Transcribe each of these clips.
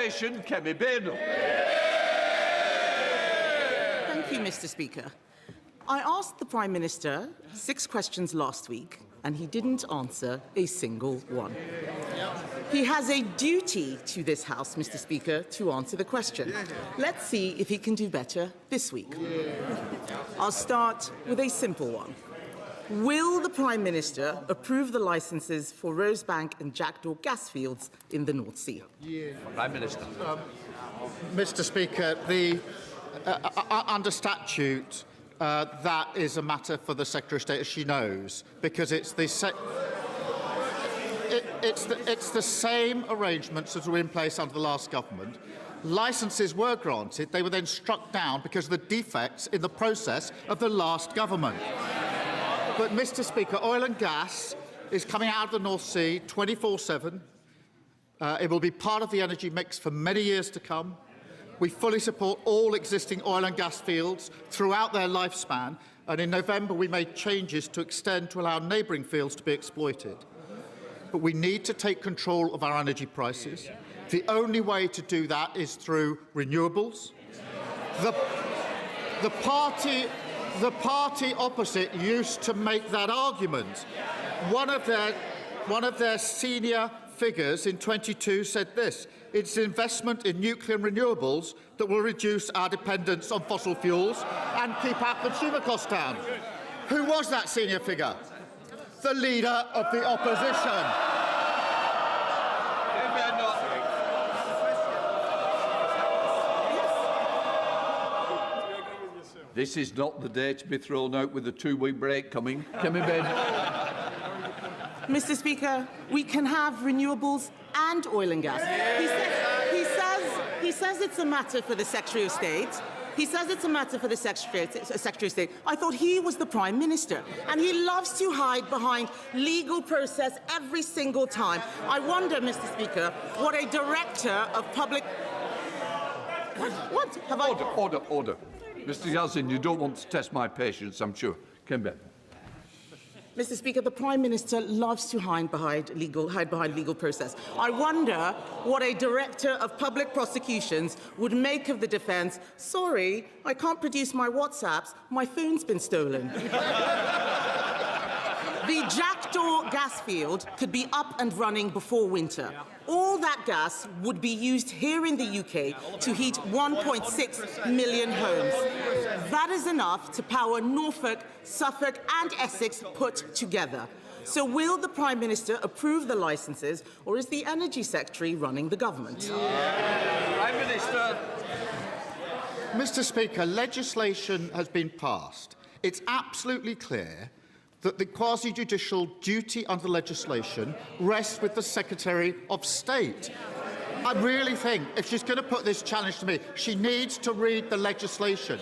Opposition, Kemi. Thank you, Mr. Speaker. I asked the Prime Minister 6 questions last week, and he didn't answer a single one. He has a duty to this House, Mr. Speaker, to answer the question. Let's see if he can do better this week. I'll start with a simple one. Will the Prime Minister approve the licences for Rosebank and Jackdaw gas fields in the North Sea? Prime Minister. Mr. Speaker, under statute, that is a matter for the Secretary of State, as she knows, because it's the same arrangements that were in place under the last government. Licences were granted, they were then struck down because of the defects in the process of the last government. But, Mr. Speaker, oil and gas is coming out of the North Sea 24/7. It will be part of the energy mix for many years to come. We fully support all existing oil and gas fields throughout their lifespan, and in November we made changes to extend to allow neighbouring fields to be exploited. But we need to take control of our energy prices. The only way to do that is through renewables. The party opposite used to make that argument. One of their senior figures in 22 said this: it's investment in nuclear and renewables that will reduce our dependence on fossil fuels and keep our consumer costs down. Who was that senior figure? The Leader of the Opposition. This is not the day to be thrown out with a 2-week break coming. Kemi. Mr. Speaker, we can have renewables and oil and gas. He says it's a matter for the Secretary of State. He says it's a matter for the Secretary of State. I thought he was the Prime Minister, and he loves to hide behind legal process every single time. I wonder, Mr. Speaker, what a Director of Public... What? Have I... Order. Mr. Yeltsin, you don't want to test my patience, I'm sure. Kemi. Mr. Speaker, the Prime Minister loves to hide behind legal process. I wonder what a Director of Public Prosecutions would make of the defence. Sorry, I can't produce my WhatsApps. My phone's been stolen. The Jackdaw gas field could be up and running before winter. All that gas would be used here in the UK to heat 1.6 million homes. That is enough to power Norfolk, Suffolk and Essex put together. So will the Prime Minister approve the licences, or is the Energy Secretary running the government? Prime Minister. Mr. Speaker, legislation has been passed. It's absolutely clear that the quasi-judicial duty under legislation rests with the Secretary of State. I really think if she's going to put this challenge to me, she needs to read the legislation.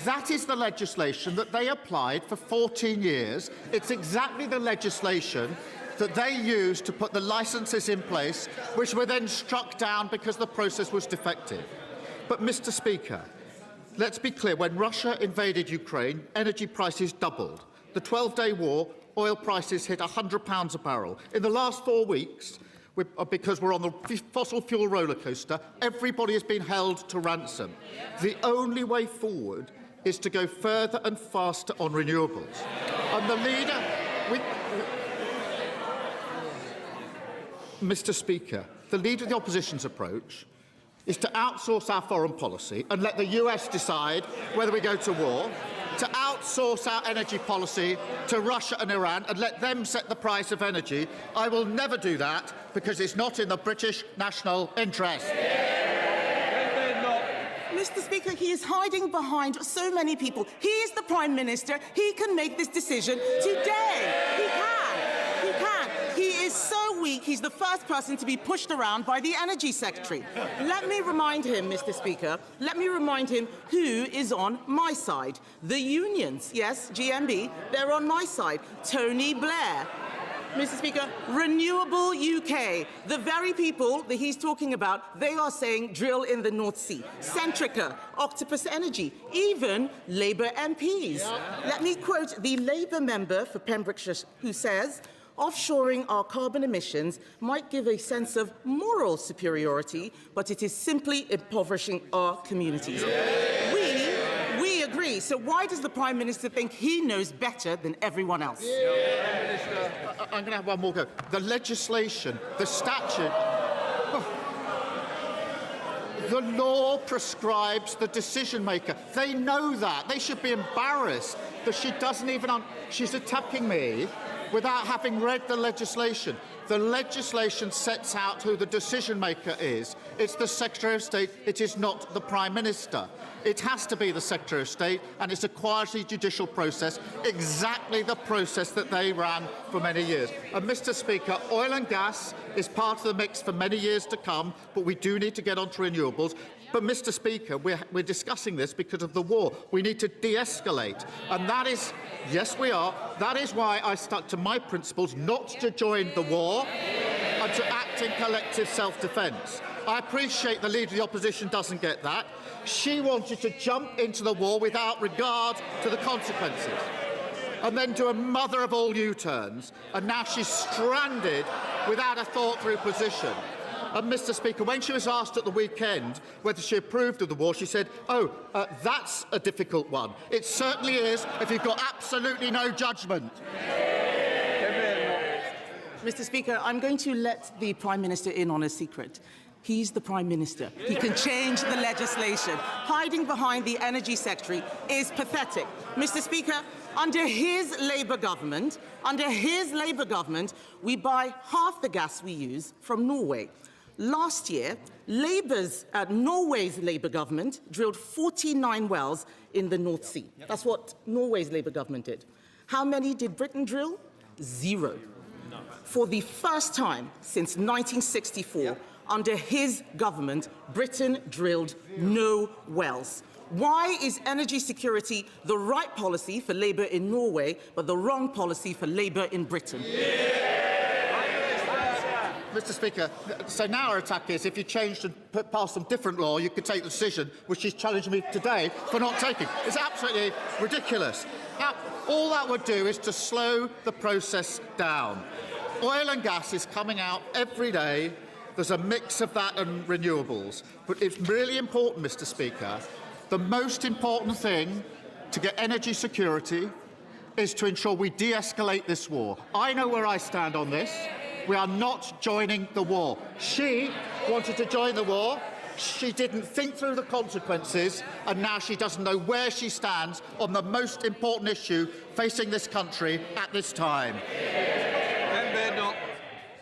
That is the legislation that they applied for 14 years. It's exactly the legislation that they used to put the licences in place, which were then struck down because the process was defective. But, Mr. Speaker, let's be clear. When Russia invaded Ukraine, energy prices doubled. The 12-day war, oil prices hit £100 a barrel. In the last 4 weeks, because we're on the fossil fuel roller coaster, everybody has been held to ransom. The only way forward is to go further and faster on renewables. And the leader... Mr. Speaker, the Leader of the Opposition's approach is to outsource our foreign policy and let the US decide whether we go to war, to outsource our energy policy to Russia and Iran and let them set the price of energy. I will never do that because it's not in the British national interest. Mr. Speaker, he is hiding behind so many people. He is the Prime Minister. He can make this decision today. He can. He is so weak, he's the first person to be pushed around by the Energy Secretary. Let me remind him, Mr. Speaker, who is on my side. The unions, yes, GMB, they're on my side. Tony Blair. Mr. Speaker, Renewable UK, the very people that he's talking about, they are saying drill in the North Sea. Centrica, Octopus Energy, even Labour MPs. Let me quote the Labour member for Pembrokeshire who says, Offshoring our carbon emissions might give a sense of moral superiority, but it is simply impoverishing our communities. We agree. So why does the Prime Minister think he knows better than everyone else? I'm going to have one more go. The legislation, the statute, the law prescribes the decision maker. They know that. They should be embarrassed that she doesn't even... She's attacking me without having read the legislation. The legislation sets out who the decision maker is. It's the Secretary of State. It is not the Prime Minister. It has to be the Secretary of State, and it's a quasi-judicial process, exactly the process that they ran for many years. And, Mr. Speaker, oil and gas is part of the mix for many years to come, but we do need to get onto renewables. But, Mr. Speaker, we're discussing this because of the war. We need to de-escalate. And that is, yes, we are. That is why I stuck to my principles not to join the war and to act in collective self-defence. I appreciate the Leader of the Opposition doesn't get that. She wanted to jump into the war without regard to the consequences and then do a mother of all U-turns. And now she's stranded without a thought-through position. And, Mr. Speaker, when she was asked at the weekend whether she approved of the war, she said, that's a difficult one. It certainly is if you've got absolutely no judgment. Mr. Speaker, I'm going to let the Prime Minister in on a secret. He's the Prime Minister. He can change the legislation. Hiding behind the Energy Secretary is pathetic. Mr. Speaker, under his Labour government, we buy half the gas we use from Norway. Last year, Norway's Labour government drilled 49 wells in the North Sea. That's what Norway's Labour government did. How many did Britain drill? 0. For the first time since 1964, under his government, Britain drilled no wells. Why is energy security the right policy for Labour in Norway, but the wrong policy for Labour in Britain? Mr. Speaker, so now our attack is if you changed and passed some different law, you could take the decision, which she's challenging me today for not taking. It's absolutely ridiculous. Now, all that would do is to slow the process down. Oil and gas is coming out every day. There's a mix of that and renewables. But it's really important, Mr. Speaker, the most important thing to get energy security is to ensure we de-escalate this war. I know where I stand on this. We are not joining the war. She wanted to join the war. She didn't think through the consequences, and now she doesn't know where she stands on the most important issue facing this country at this time.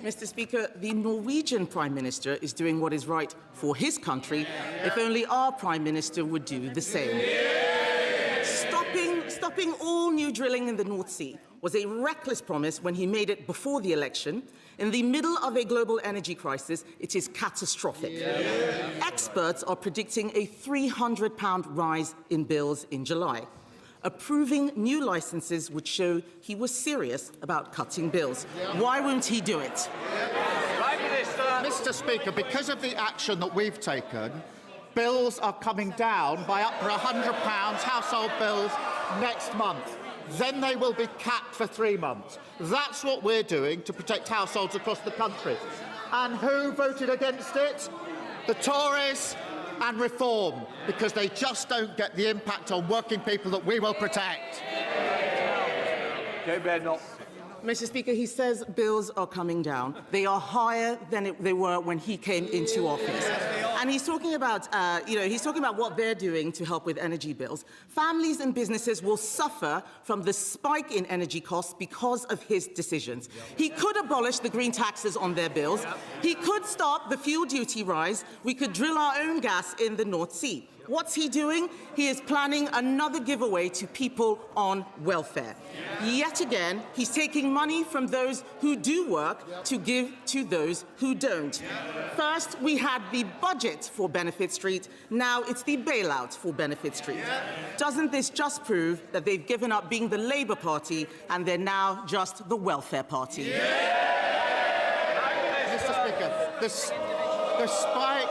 Mr. Speaker, the Norwegian Prime Minister is doing what is right for his country. If only our Prime Minister would do the same. Stopping all new drilling in the North Sea was a reckless promise when he made it before the election. In the middle of a global energy crisis, it is catastrophic. Experts are predicting a £300 rise in bills in July. Approving new licences would show he was serious about cutting bills. Why won't he do it? Mr. Speaker, because of the action that we've taken, bills are coming down by up to £100 household bills next month. Then they will be capped for 3 months. That's what we're doing to protect households across the country. And who voted against it? The Tories and Reform, because they just don't get the impact on working people that we will protect. Badenoch. Mr. Speaker, he says bills are coming down. They are higher than they were when he came into office. And he's talking about, what they're doing to help with energy bills. Families and businesses will suffer from the spike in energy costs because of his decisions. He could abolish the green taxes on their bills. He could stop the fuel duty rise. We could drill our own gas in the North Sea. What's he doing? He is planning another giveaway to people on welfare. Yet again, he's taking money from those who do work to give to those who don't. First, we had the budget for Benefit Street. Now it's the bailout for Benefit Street. Doesn't this just prove that they've given up being the Labour Party and they're now just the welfare party? Mr. Speaker, the spike...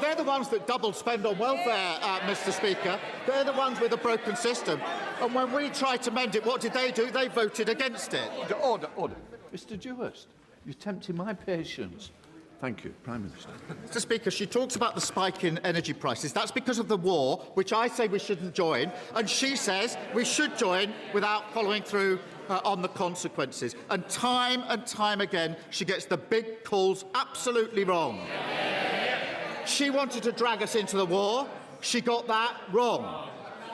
they're the ones that double spend on welfare, Mr. Speaker. They're the ones with a broken system. And when we tried to mend it, what did they do? They voted against it. Order, order. Mr. Dewhurst, you're tempting my patience. Thank you, Prime Minister. Mr. Speaker, she talks about the spike in energy prices. That's because of the war, which I say we shouldn't join, and she says we should join without following through on the consequences. And time again, she gets the big calls absolutely wrong. She wanted to drag us into the war. She got that wrong.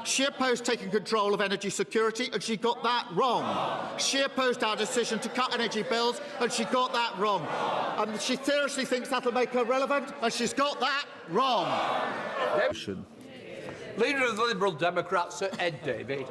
She opposed taking control of energy security, and she got that wrong. She opposed our decision to cut energy bills, and she got that wrong. And she seriously thinks that'll make her relevant, and she's got that wrong. Leader of the Liberal Democrats, Sir Ed Davey.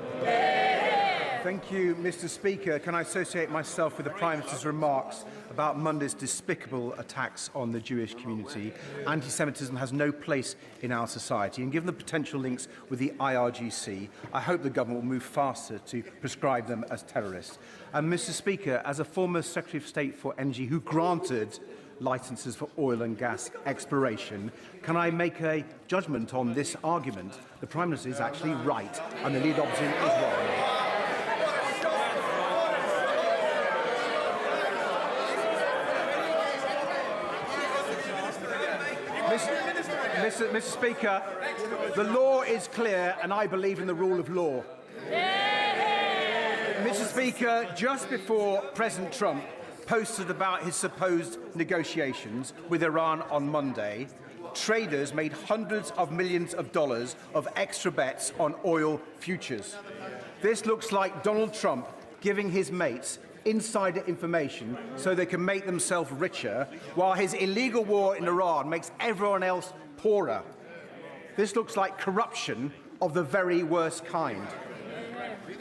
Thank you, Mr. Speaker. Can I associate myself with the Prime Minister's remarks about Monday's despicable attacks on the Jewish community? Anti-Semitism has no place in our society, and given the potential links with the IRGC, I hope the government will move faster to prescribe them as terrorists. And Mr. Speaker, as a former Secretary of State for Energy who granted licences for oil and gas exploration, can I make a judgment on this argument? The Prime Minister is actually right, and the Leader of Opposition is wrong. Mr. Speaker, the law is clear, and I believe in the rule of law. Mr. Speaker, just before President Trump posted about his supposed negotiations with Iran on Monday, traders made hundreds of millions of dollars of extra bets on oil futures. This looks like Donald Trump giving his mates insider information so they can make themselves richer, while his illegal war in Iran makes everyone else poorer. This looks like corruption of the very worst kind.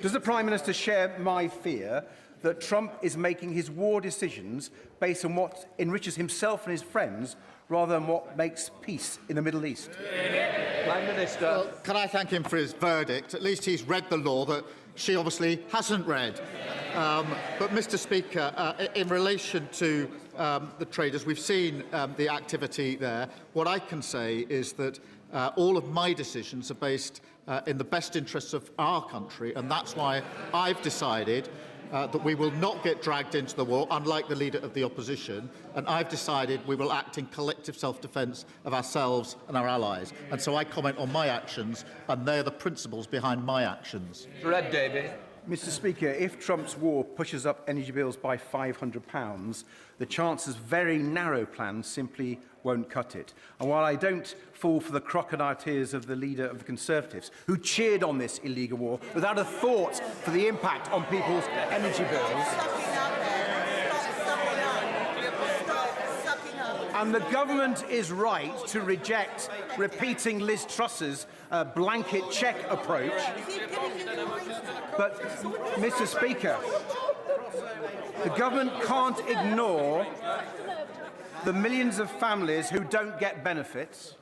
Does the Prime Minister share my fear that Trump is making his war decisions based on what enriches himself and his friends rather than what makes peace in the Middle East? Prime Minister. Well, can I thank him for his verdict? At least he's read the law that she obviously hasn't read. But, Mr. Speaker, in relation to the traders, we've seen the activity there. What I can say is that all of my decisions are based in the best interests of our country, and that's why I've decided that we will not get dragged into the war, unlike the Leader of the Opposition, and I've decided we will act in collective self-defence of ourselves and our allies. And so I comment on my actions, and they're the principles behind my actions. Sir Ed Davey. Mr. Speaker, if Trump's war pushes up energy bills by £500, the Chancellor's very narrow plan simply won't cut it. And while I don't fall for the crocodile tears of the leader of the Conservatives, who cheered on this illegal war without a thought for the impact on people's energy bills, and the government is right to reject repeating Liz Truss's blanket cheque approach. But, Mr. Speaker, the government can't ignore the millions of families who don't get benefits,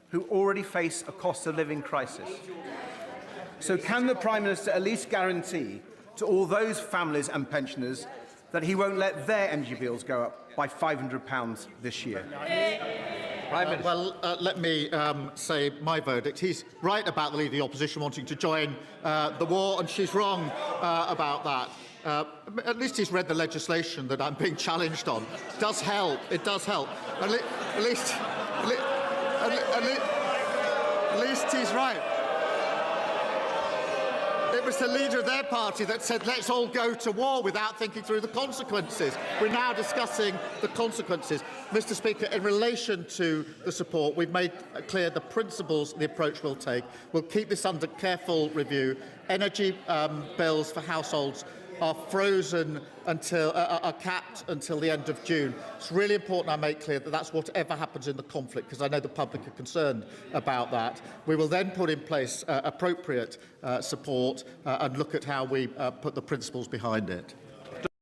who already face a cost of living crisis. So can the Prime Minister at least guarantee to all those families and pensioners that he won't let their energy bills go up by £500 this year? Let me say my verdict. He's right about the Leader of the Opposition wanting to join the war, and she's wrong about that. At least he's read the legislation that I'm being challenged on. It does help. It does help. At least he's right. It was the leader of their party that said, let's all go to war without thinking through the consequences. We're now discussing the consequences. Mr. Speaker, in relation to the support, we've made clear the principles, the approach we'll take. We'll keep this under careful review. Energy bills for households are frozen until are capped until the end of June. It's really important I make clear that that's whatever happens in the conflict, because I know the public are concerned about that. We will then put in place appropriate support and look at how we put the principles behind it.